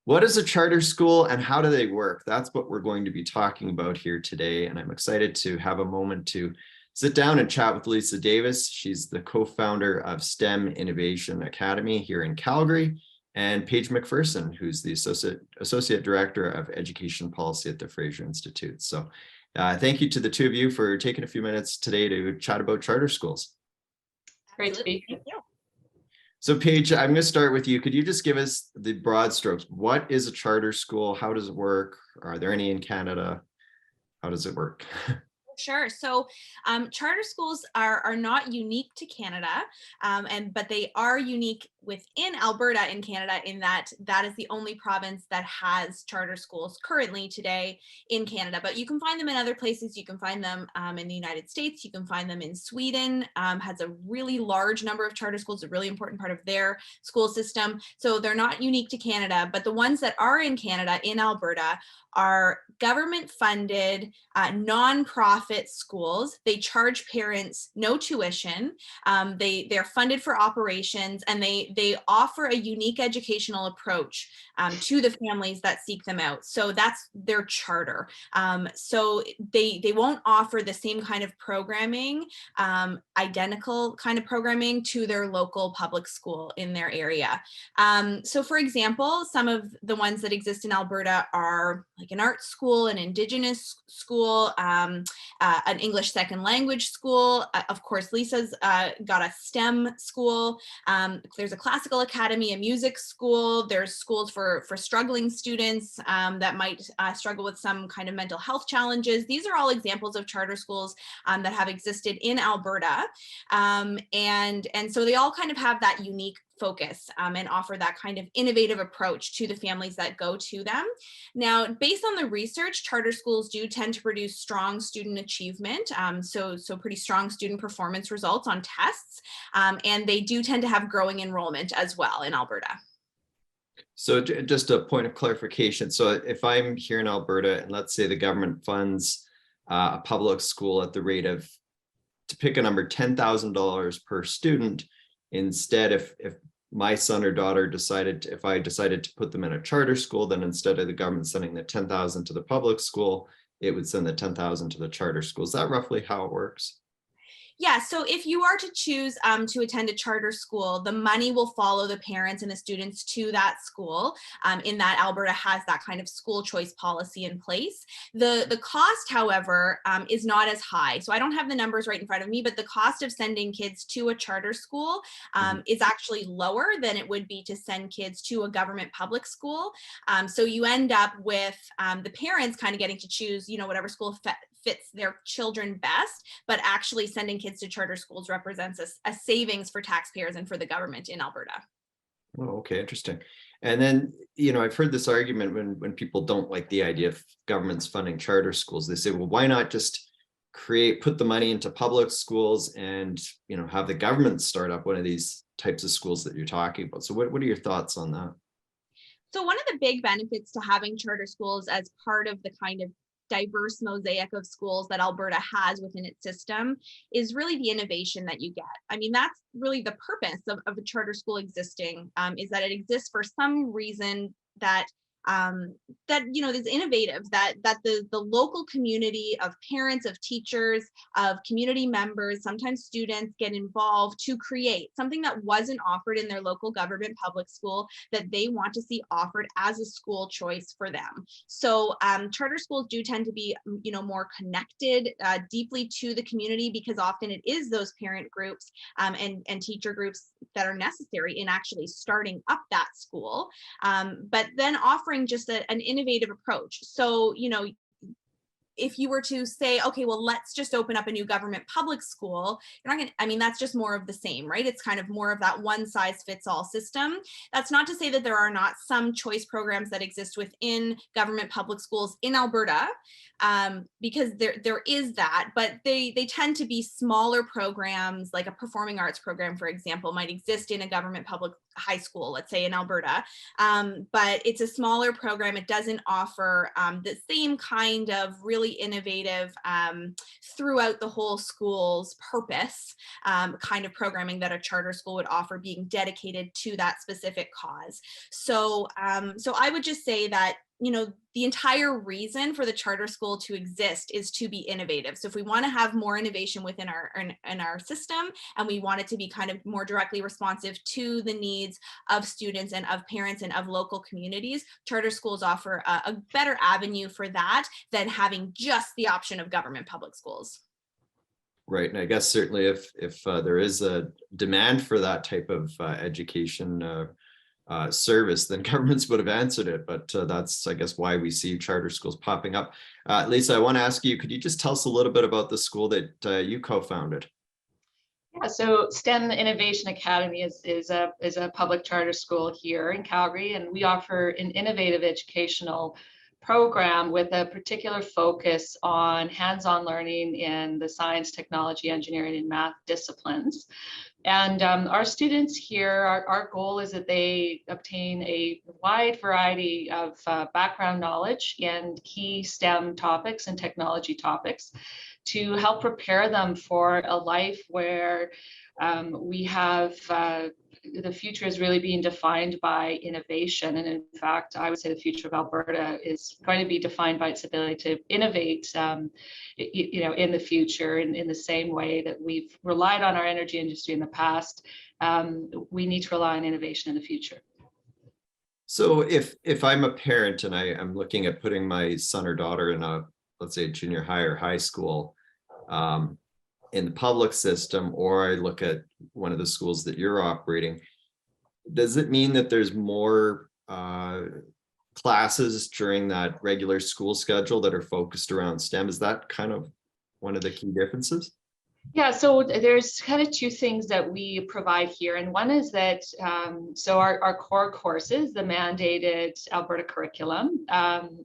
What is a charter school and how do they work? That's what we're going to be talking about here today. And I'm excited to have a moment to sit down and chat with Lisa Davis. She's the co-founder of STEM Innovation Academy here in Calgary, and Paige MacPherson, who's the Associate Director of Education Policy at the Fraser Institute. So thank you to the two of you for taking a few minutes today to chat about charter schools. Great to be here. Thank you. So Paige, I'm going to start with you. Could you just give us the broad strokes? What is a charter school? How does it work? Are there any in Canada? How does it work? Sure. So charter schools are not unique to Canada, but they are unique within Alberta in Canada in that is the only province that has charter schools currently today in Canada. But you can find them in other places. You can find them in the United States. You can find them in Sweden, has a really large number of charter schools, a really important part of their school system. So they're not unique to Canada, but the ones that are in Canada, in Alberta, are government funded nonprofit schools. They charge parents no tuition. They're funded for operations, and they offer a unique educational approach to the families that seek them out. So that's their charter. So they won't offer the same kind of programming, identical kind of programming to their local public school in their area. So for example, some of the ones that exist in Alberta are like an art school, an Indigenous school, an English second language school. Of course, Lisa's got a STEM school. There's a classical academy, a music school. There's schools for struggling students that might struggle with some kind of mental health challenges. These are all examples of charter schools that have existed in Alberta. And so they all kind of have that unique focus and offer that kind of innovative approach to the families that go to them. Now, based on the research, charter schools do tend to produce strong student achievement, so pretty strong student performance results on tests, and they do tend to have growing enrollment as well in Alberta. So just a point of clarification. So if I'm here in Alberta and let's say the government funds a public school at the rate of, to pick a number, $10,000 per student, instead, if my son or daughter if I decided to put them in a charter school, then instead of the government sending the 10,000 to the public school, it would send the 10,000 to the charter school. Is that roughly how it works? Yeah, so if you are to choose to attend a charter school, the money will follow the parents and the students to that school, in that Alberta has that kind of school choice policy in place. The cost, however, is not as high. So I don't have the numbers right in front of me, but the cost of sending kids to a charter school is actually lower than it would be to send kids to a government public school. So you end up with the parents kind of getting to choose, whatever school fits their children best, but actually sending kids to charter schools represents a savings for taxpayers and for the government in Alberta. Oh, okay, interesting. And then, I've heard this argument when people don't like the idea of governments funding charter schools. They say, well, why not just put the money into public schools and, have the government start up one of these types of schools that you're talking about? So what are your thoughts on that? So one of the big benefits to having charter schools as part of the kind of diverse mosaic of schools that Alberta has within its system is really the innovation that you get. I mean, that's really the purpose of a charter school existing, is that it exists for some reason that is innovative, that the local community of parents, of teachers, of community members, sometimes students, get involved to create something that wasn't offered in their local government public school that they want to see offered as a school choice for them. So charter schools do tend to be more connected deeply to the community, because often it is those parent groups and teacher groups that are necessary in actually starting up that school, but then offering just an innovative approach. So, if you were to say, okay, well, let's just open up a new government public school, you're not going to, that's just more of the same, right? It's kind of more of that one size fits all system. That's not to say that there are not some choice programs that exist within government public schools in Alberta, because there is that, but they tend to be smaller programs. Like a performing arts program, for example, might exist in a government public high school, let's say in Alberta. But it's a smaller program. It doesn't offer the same kind of really innovative throughout the whole school's purpose kind of programming that a charter school would offer, being dedicated to that specific cause. So I would just say that, you know, the entire reason for the charter school to exist is to be innovative. So if we want to have more innovation within our system, and we want it to be kind of more directly responsive to the needs of students and of parents and of local communities, charter schools offer a better avenue for that than having just the option of government public schools. Right, and I guess certainly if there is a demand for that type of education service, then governments would have answered it. But that's, I guess, why we see charter schools popping up. Lisa, I want to ask you, could you just tell us a little bit about the school that you co-founded? Yeah, so STEM Innovation Academy is a public charter school here in Calgary, and we offer an innovative educational program with a particular focus on hands-on learning in the science, technology, engineering, and math disciplines. And our students here, our goal is that they obtain a wide variety of background knowledge in key STEM topics and technology topics to help prepare them for a life where we have the future is really being defined by innovation. And in fact, I would say the future of Alberta is going to be defined by its ability to innovate, you know, in the future, in the same way that we've relied on our energy industry in the past. We need to rely on innovation in the future. So if I'm a parent and I'm looking at putting my son or daughter in a, let's say, junior high or high school, in the public system, or I look at one of the schools that you're operating, does it mean that there's more classes during that regular school schedule that are focused around STEM? Is that kind of one of the key differences? Yeah, so there's kind of two things that we provide here. And one is that, so our core courses, the mandated Alberta curriculum,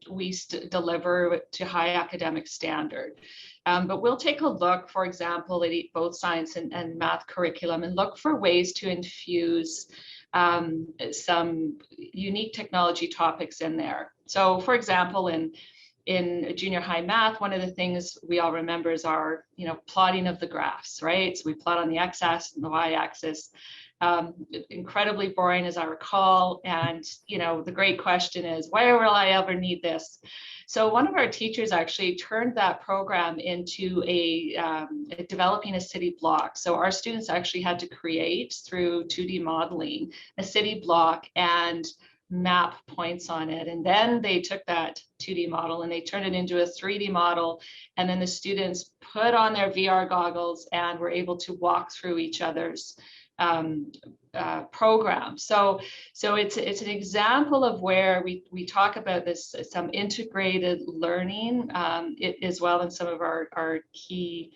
we deliver to high academic standard. But we'll take a look, for example, at both science and math curriculum and look for ways to infuse some unique technology topics in there. So for example, in junior high math, one of the things we all remember is our, you know, plotting of the graphs, right? So we plot on the x-axis and the y-axis. Incredibly boring, as I recall. And, you know, the great question is, why will I ever need this? So one of our teachers actually turned that program into developing a city block. So our students actually had to create, through 2D modeling, a city block and map points on it. And then they took that 2D model and they turned it into a 3D model. And then the students put on their VR goggles and were able to walk through each other's program. So it's an example of where we talk about this, some integrated learning as well in some of our key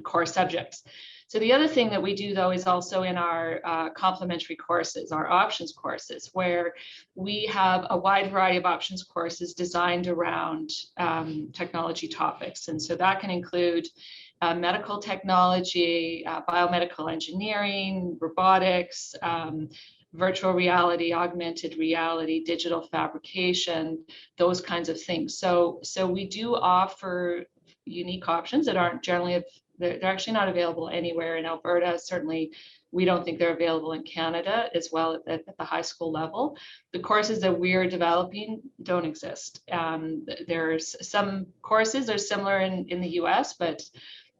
core subjects. So the other thing that we do, though, is also in our complementary courses, our options courses, where we have a wide variety of options courses designed around technology topics. And so that can include medical technology, biomedical engineering, robotics, virtual reality, augmented reality, digital fabrication, those kinds of things. So we do offer unique options that aren't generally, they're actually not available anywhere in Alberta. Certainly, we don't think they're available in Canada as well at the high school level. The courses that we're developing don't exist. There's some courses that are similar in the US, but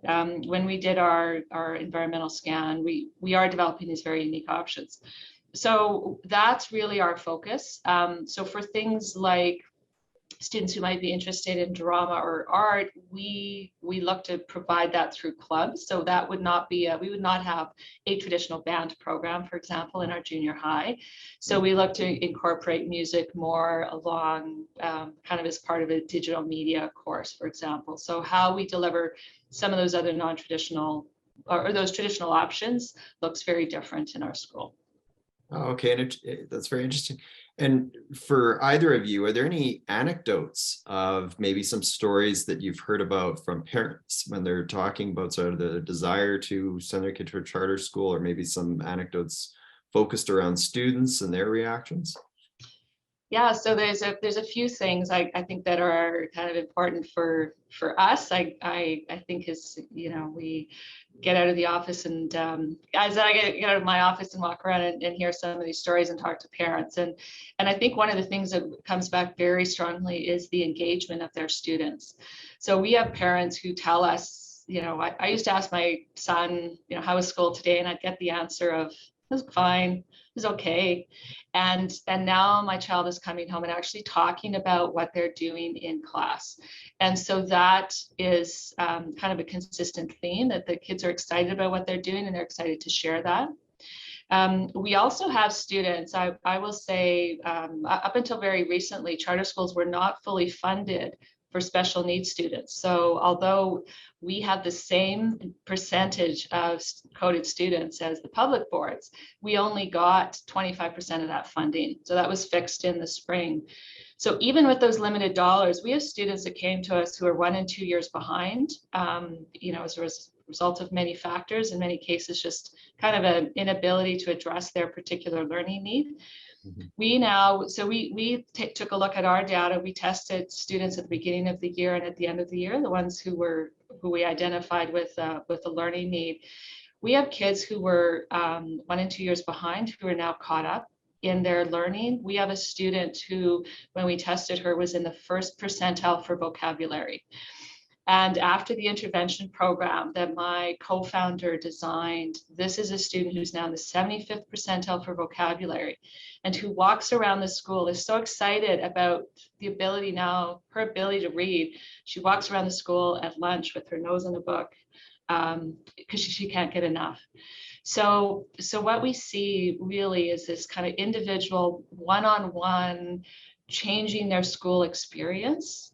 when we did our environmental scan, we are developing these very unique options. So that's really our focus. So for things like students who might be interested in drama or art, we look to provide that through clubs. So that would not be we would not have a traditional band program, for example, in our junior high. So we look to incorporate music more along kind of as part of a digital media course, for example. So how we deliver some of those other non-traditional or those traditional options looks very different in our school. Oh, okay, and that's very interesting. And for either of you, are there any anecdotes of maybe some stories that you've heard about from parents when they're talking about sort of the desire to send their kid to a charter school, or maybe some anecdotes focused around students and their reactions? Yeah, so there's a few things I think that are kind of important for us. I think is, you know, we get out of the office and as I get out of my office and walk around and hear some of these stories and talk to parents, and I think one of the things that comes back very strongly is the engagement of their students. So we have parents who tell us, you know, I used to ask my son, you know, how was school today, and I'd get the answer of it was fine, it was okay. And now my child is coming home and actually talking about what they're doing in class. And so that is kind of a consistent theme, that the kids are excited about what they're doing and they're excited to share that. We also have students, I will say, up until very recently, charter schools were not fully funded for special needs students. So although we have the same percentage of coded students as the public boards, we only got 25% of that funding. So that was fixed in the spring. So even with those limited dollars, we have students that came to us who are 1 and 2 years behind, you know, as a result of many factors, in many cases, just kind of an inability to address their particular learning need. We now, so we took a look at our data. We tested students at the beginning of the year and at the end of the year, the ones who we identified with a learning need. We have kids who were 1 and 2 years behind who are now caught up in their learning. We have a student who, when we tested her, was in the first percentile for vocabulary. And after the intervention program that my co-founder designed, this is a student who's now in the 75th percentile for vocabulary, and who walks around the school, is so excited about the ability now, her ability to read. She walks around the school at lunch with her nose in a book because she can't get enough. So what we see really is this kind of individual one-on-one changing their school experience,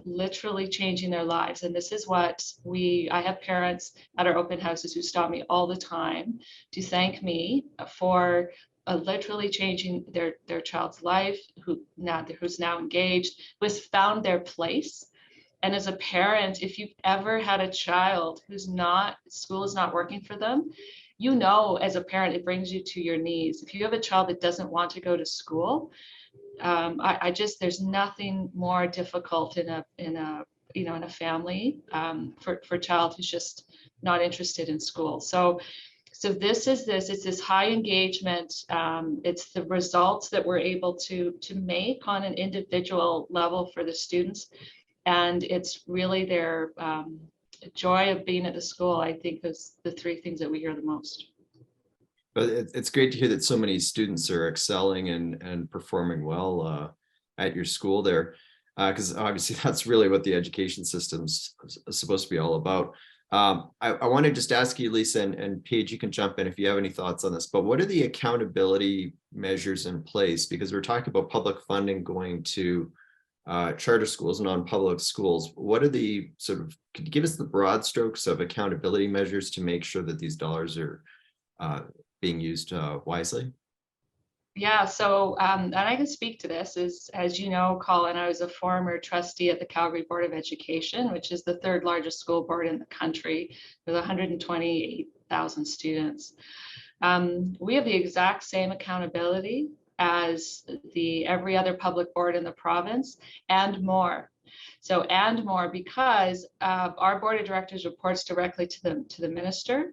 literally changing their lives. And this is what I have parents at our open houses who stop me all the time to thank me for literally changing their child's life, who's now engaged, who has found their place. And as a parent, if you've ever had a child school is not working for them, you know, as a parent, it brings you to your knees. If you have a child that doesn't want to go to school, there's nothing more difficult in a family for a child who's just not interested in school. So it's this high engagement. It's the results that we're able to make on an individual level for the students, and it's really their joy of being at the school. I think is the 3 things that we hear the most. But it's great to hear that so many students are excelling and performing well at your school there, because obviously that's really what the education system's supposed to be all about. I want to just ask you, Lisa, and Paige, you can jump in if you have any thoughts on this, but what are the accountability measures in place? Because we're talking about public funding going to charter schools and non-public schools. What are the could you give us the broad strokes of accountability measures to make sure that these dollars are being used wisely? Yeah, so and I can speak to this. As you know, Colin, I was a former trustee at the Calgary Board of Education, which is the 3rd largest school board in the country with 128,000 students. We have the exact same accountability as every other public board in the province, and more. So, and more, because our board of directors reports directly to the minister,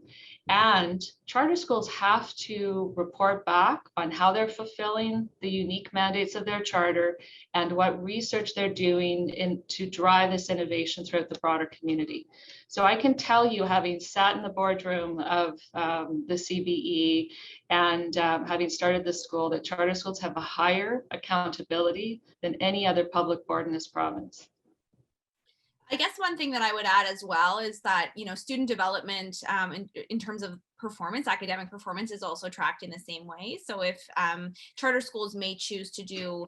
and charter schools have to report back on how they're fulfilling the unique mandates of their charter and what research they're doing to drive this innovation throughout the broader community. So I can tell you, having sat in the boardroom of the CBE and having started the school, that charter schools have a higher accountability than any other public board in this province. I guess one thing that I would add as well is that, you know, student development in terms of performance, academic performance, is also tracked in the same way. So if charter schools may choose to do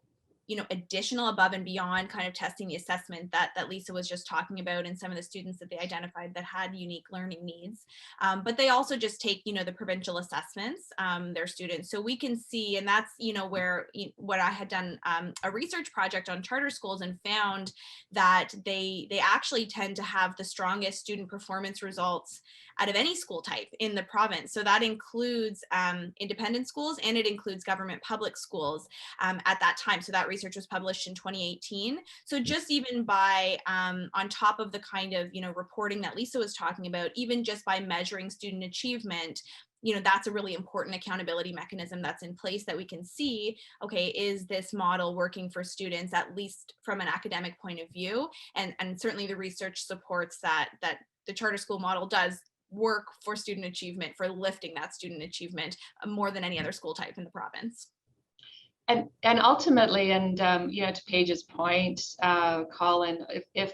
additional above and beyond kind of testing the assessment that Lisa was just talking about, and some of the students that they identified that had unique learning needs. But they also just take, the provincial assessments, their students. So we can see, and that's, where what I had done a research project on charter schools and found that they actually tend to have the strongest student performance results out of any school type in the province. So that includes independent schools, and it includes government public schools at that time. So that research was published in 2018. So just even by, on top of the kind of, reporting that Lisa was talking about, even just by measuring student achievement, that's a really important accountability mechanism that's in place, that we can see, okay, is this model working for students, at least from an academic point of view? And certainly the research supports that the charter school model does work for student achievement, for lifting that student achievement more than any other school type in the province. And ultimately, and to Paige's point, Colin, if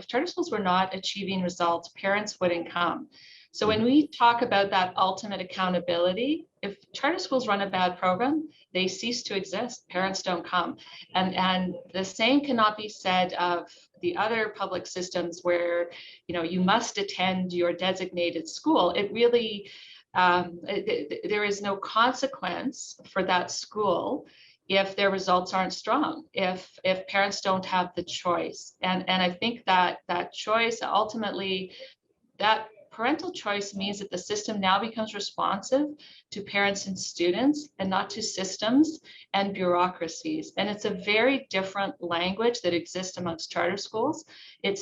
charter schools were not achieving results, parents wouldn't come. So when we talk about that ultimate accountability, if charter schools run a bad program, they cease to exist. Parents don't come. And the same cannot be said of the other public systems where, you must attend your designated school. It really, there is no consequence for that school if their results aren't strong, if parents don't have the choice. And I think that choice, ultimately, that parental choice means that the system now becomes responsive to parents and students, and not to systems and bureaucracies. And it's a very different language that exists amongst charter schools. It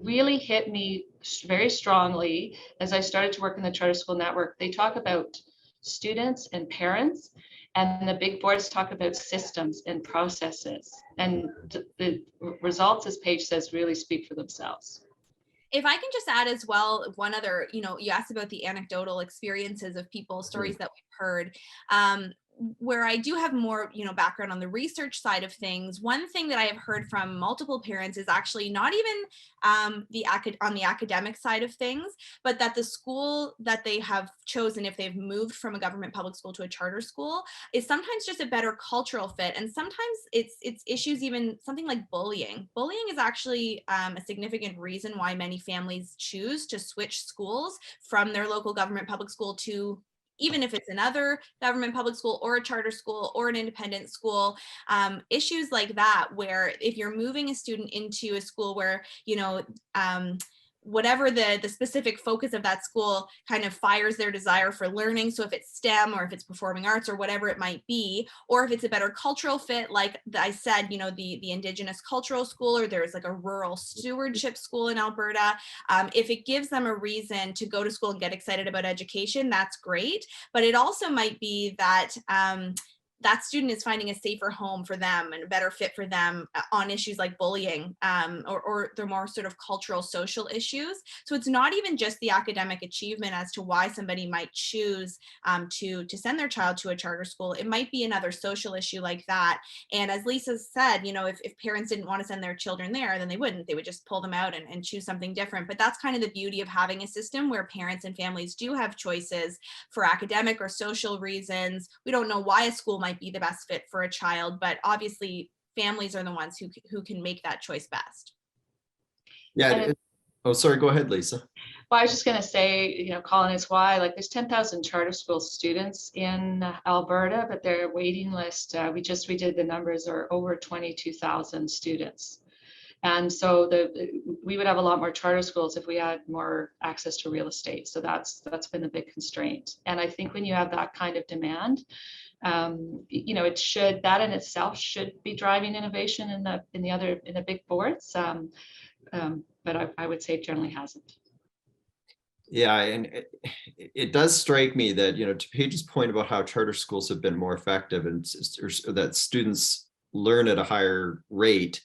really hit me very strongly as I started to work in the charter school network. They talk about students and parents, and the big boards talk about systems and processes. And the results, as Paige says, really speak for themselves. If I can just add as well, one other, you asked about the anecdotal experiences of people, stories that we've heard. Where I do have more, background on the research side of things, one thing that I have heard from multiple parents is actually not even on the academic side of things, but that the school that they have chosen, if they've moved from a government public school to a charter school, is sometimes just a better cultural fit. And sometimes it's issues, even something like bullying. Bullying is actually a significant reason why many families choose to switch schools from their local government public school to, even if it's another government public school or a charter school or an independent school, issues like that, where if you're moving a student into a school where, whatever the specific focus of that school kind of fires their desire for learning. So if it's STEM, or if it's performing arts, or whatever it might be, or if it's a better cultural fit, like I said, the Indigenous cultural school, or there's like a rural stewardship school in Alberta, if it gives them a reason to go to school and get excited about education, that's great. But it also might be that that student is finding a safer home for them and a better fit for them on issues like bullying, or the more sort of cultural, social issues. So it's not even just the academic achievement as to why somebody might choose to send their child to a charter school. It might be another social issue like that. And as Lisa said, if parents didn't want to send their children there, then they wouldn't. They would just pull them out and choose something different. But that's kind of the beauty of having a system where parents and families do have choices for academic or social reasons. We don't know why a school might be the best fit for a child, but obviously families are the ones who can make that choice best. Yeah. Oh, sorry, go ahead, Lisa. Well, I was just going to say, Colin, is why, like, there's 10,000 charter school students in Alberta, but their waiting list, we did the numbers, are over 22,000 students. And so we would have a lot more charter schools if we had more access to real estate. So that's been the big constraint. And I think when you have that kind of demand, that in itself should be driving innovation in the big boards. But I would say it generally hasn't. Yeah, and it does strike me that, to Paige's point about how charter schools have been more effective and that students learn at a higher rate,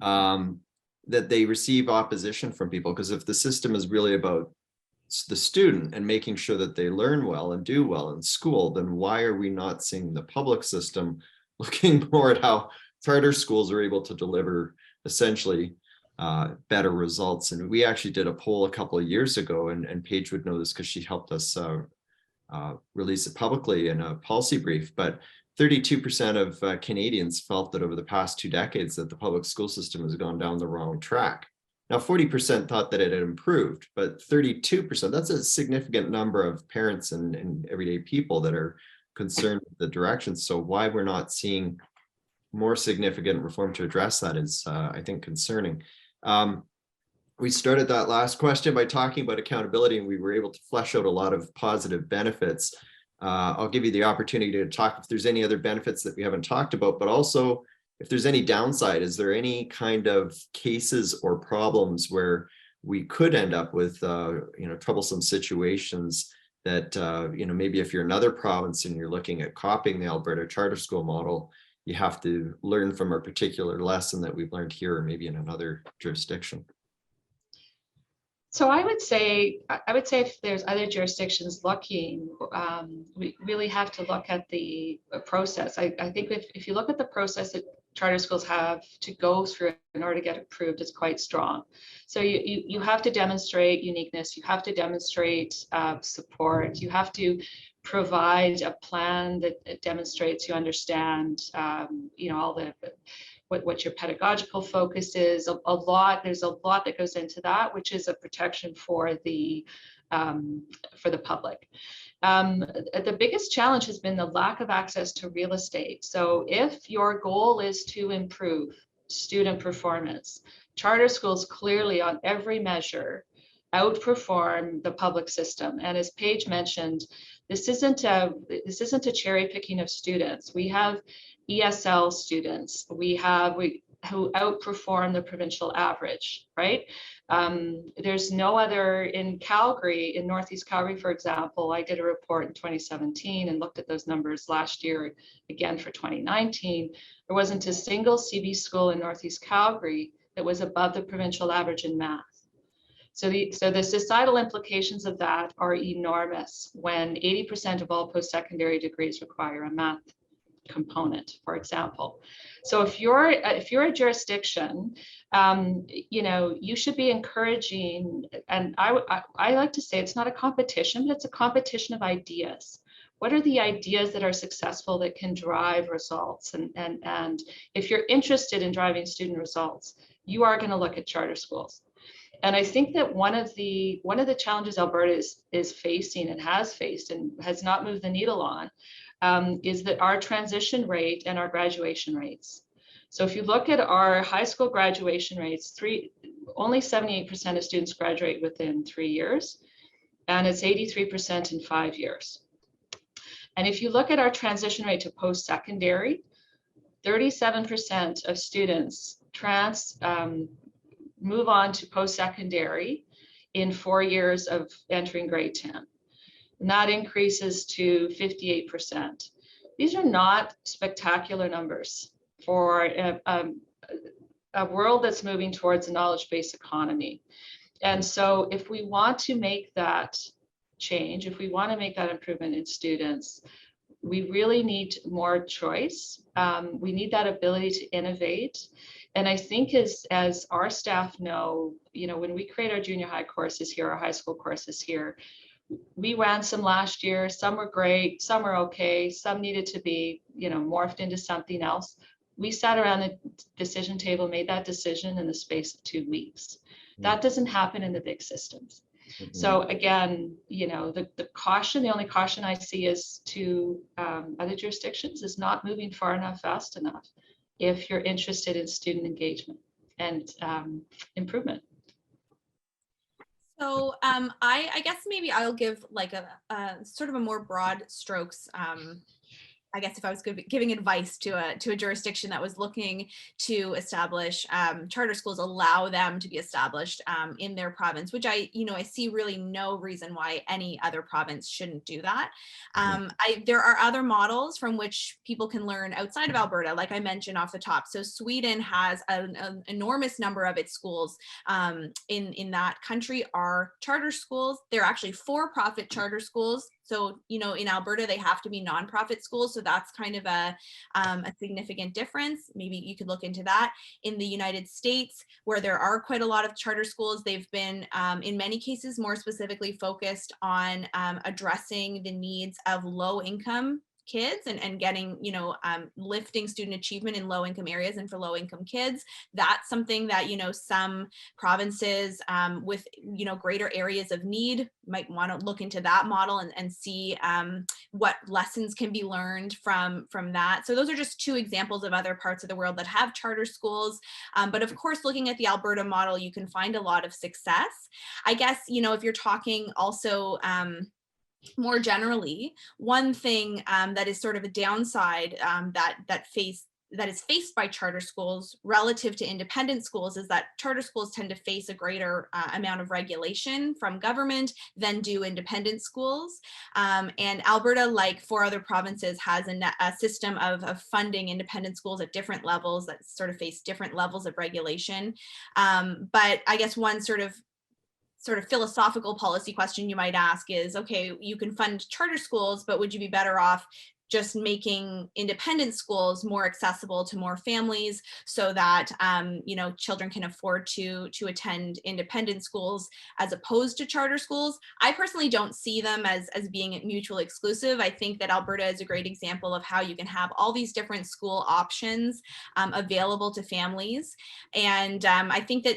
that they receive opposition from people. Because if the system is really about the student and making sure that they learn well and do well in school, then why are we not seeing the public system looking more at how charter schools are able to deliver essentially better results? And we actually did a poll a couple of years ago, and Paige would know this because she helped us release it publicly in a policy brief. But 32% of Canadians felt that over the past 2 decades that the public school system has gone down the wrong track. Now, 40% thought that it had improved, but 32%, that's a significant number of parents and everyday people that are concerned with the direction. So why we're not seeing more significant reform to address that is, I think, concerning. We started that last question by talking about accountability, and we were able to flesh out a lot of positive benefits. I'll give you the opportunity to talk if there's any other benefits that we haven't talked about, but also if there's any downside. Is there any kind of cases or problems where we could end up with troublesome situations that maybe if you're another province and you're looking at copying the Alberta charter school model, you have to learn from a particular lesson that we've learned here or maybe in another jurisdiction? So I would say if there's other jurisdictions looking, we really have to look at the process. I think if you look at the process that charter schools have to go through in order to get approved, it's quite strong. So you have to demonstrate uniqueness, you have to demonstrate support, you have to provide a plan that demonstrates you understand all the what your pedagogical focus is. There's a lot that goes into that, which is a protection for the public. The biggest challenge has been the lack of access to real estate. So if your goal is to improve student performance, charter schools clearly on every measure outperform the public system. And as Paige mentioned, this isn't a cherry picking of students. We have ESL students who outperform the provincial average, right? There's no other in Calgary, in Northeast Calgary, for example. I did a report in 2017 and looked at those numbers last year again for 2019. There wasn't a single CB school in Northeast Calgary that was above the provincial average in math. So the societal implications of that are enormous when 80% of all post-secondary degrees require a math component, for example. So if you're a jurisdiction, you should be encouraging, and I like to say it's not a competition, but it's a competition of ideas. What are the ideas that are successful that can drive results? And if you're interested in driving student results, you are going to look at charter schools. And I think that one of the challenges Alberta is facing and has faced and has not moved the needle on is that our transition rate and our graduation rates. So if you look at our high school graduation rates, only 78% of students graduate within 3 years, and it's 83% in 5 years. And if you look at our transition rate to post-secondary, 37% of students move on to post-secondary in 4 years of entering grade 10. And that increases to 58%. These are not spectacular numbers for a world that's moving towards a knowledge-based economy. And so if we want to make that change, if we want to make that improvement in students, we really need more choice. We need that ability to innovate. And I think as our staff know, when we create our junior high courses here, our high school courses here, we ran some last year. Some were great, some were okay, some needed to be, morphed into something else. We sat around the decision table, made that decision in the space of 2 weeks. That doesn't happen in the big systems. Mm-hmm. So again, the only caution I see is to other jurisdictions is not moving far enough, fast enough, if you're interested in student engagement and improvement. So I guess maybe I'll give like a sort of a more broad strokes I guess if I was giving advice to a jurisdiction that was looking to establish charter schools, allow them to be established in their province, which I see really no reason why any other province shouldn't do that. There are other models from which people can learn outside of Alberta, like I mentioned off the top. So Sweden has an enormous number of its schools in that country are charter schools. They're actually for-profit charter schools. So, in Alberta, they have to be nonprofit schools. So that's kind of a significant difference. Maybe you could look into that. In the United States, where there are quite a lot of charter schools, they've been, in many cases, more specifically focused on addressing the needs of low-income kids and getting, lifting student achievement in low income areas and for low income kids. That's something that, some provinces with, greater areas of need might want to look into that model and see what lessons can be learned from that. So those are just two examples of other parts of the world that have charter schools. But of course, looking at the Alberta model, you can find a lot of success. I guess, if you're talking also more generally, one thing that is sort of a downside that is faced by charter schools relative to independent schools is that charter schools tend to face a greater amount of regulation from government than do independent schools. And Alberta, like 4 other provinces, has a system of funding independent schools at different levels that sort of face different levels of regulation. But I guess one sort of philosophical policy question you might ask is, okay, you can fund charter schools, but would you be better off just making independent schools more accessible to more families so that children can afford to attend independent schools as opposed to charter schools? I personally don't see them as being mutually exclusive. I think that Alberta is a great example of how you can have all these different school options available to families. And I think that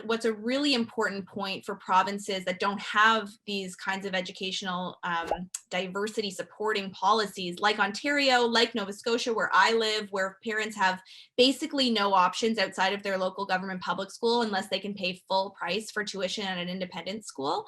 what's a really important point for provinces that don't have these kinds of educational diversity supporting policies, like Ontario, like Nova Scotia, where I live, where parents have basically no options outside of their local government public school unless they can pay full price for tuition at an independent school,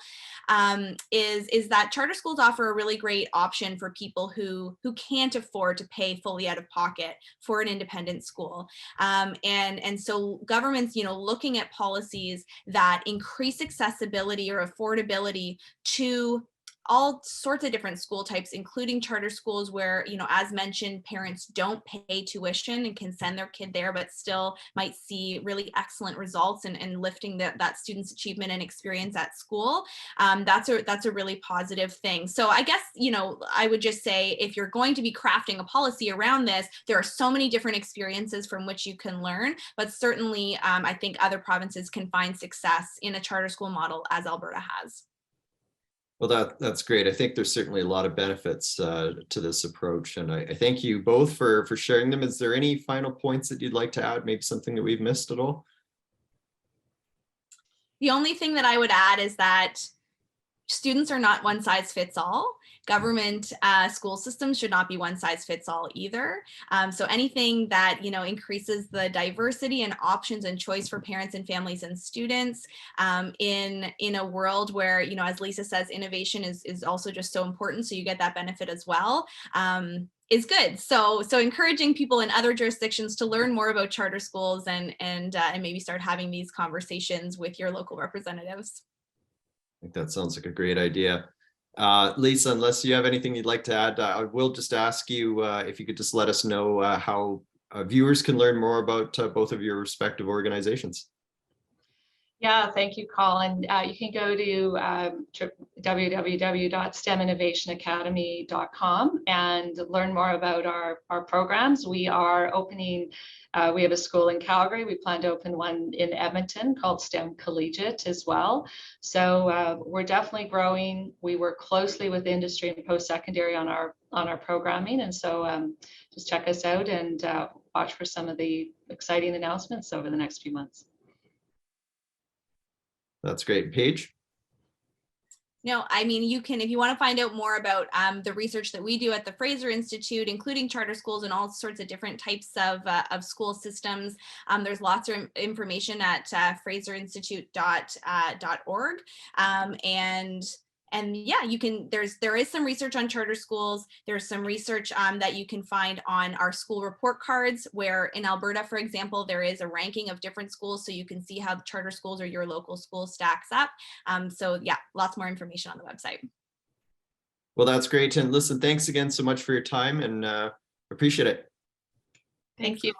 is that charter schools offer a really great option for people who can't afford to pay fully out of pocket for an independent school. And so governments, looking at policies that increase accessibility or affordability to all sorts of different school types, including charter schools where, as mentioned, parents don't pay tuition and can send their kid there, but still might see really excellent results in lifting that student's achievement and experience at school. That's a really positive thing. So I guess, I would just say, if you're going to be crafting a policy around this, there are so many different experiences from which you can learn, but certainly I think other provinces can find success in a charter school model as Alberta has. Well, that's great. I think there's certainly a lot of benefits to this approach, and I thank you both for sharing them. Is there any final points that you'd like to add? Maybe something that we've missed at all? The only thing that I would add is that students are not one size fits all. Government school systems should not be one size fits all either. So anything that increases the diversity and options and choice for parents and families and students in a world where, as Lisa says, innovation is also just so important. So you get that benefit as well. Is good. So encouraging people in other jurisdictions to learn more about charter schools and maybe start having these conversations with your local representatives. I think that sounds like a great idea. Lisa, unless you have anything you'd like to add, I will just ask you if you could just let us know how viewers can learn more about both of your respective organizations. Yeah, thank you, Colin. You can go to www.steminnovationacademy.com and learn more about our programs. We are opening, we have a school in Calgary. We plan to open one in Edmonton called STEM Collegiate as well. So we're definitely growing. We work closely with industry and post-secondary on our programming. And so just check us out and watch for some of the exciting announcements over the next few months. That's great. Paige? No, I mean, you can, if you want to find out more about the research that we do at the Fraser Institute, including charter schools and all sorts of different types of school systems, there's lots of information at fraserinstitute.org. And yeah, you can, there is some research on charter schools. There's some research that you can find on our school report cards, where in Alberta, for example, there is a ranking of different schools. So you can see how the charter schools or your local school stacks up. So yeah, lots more information on the website. Well, that's great. And listen, thanks again so much for your time, and appreciate it. Thank you.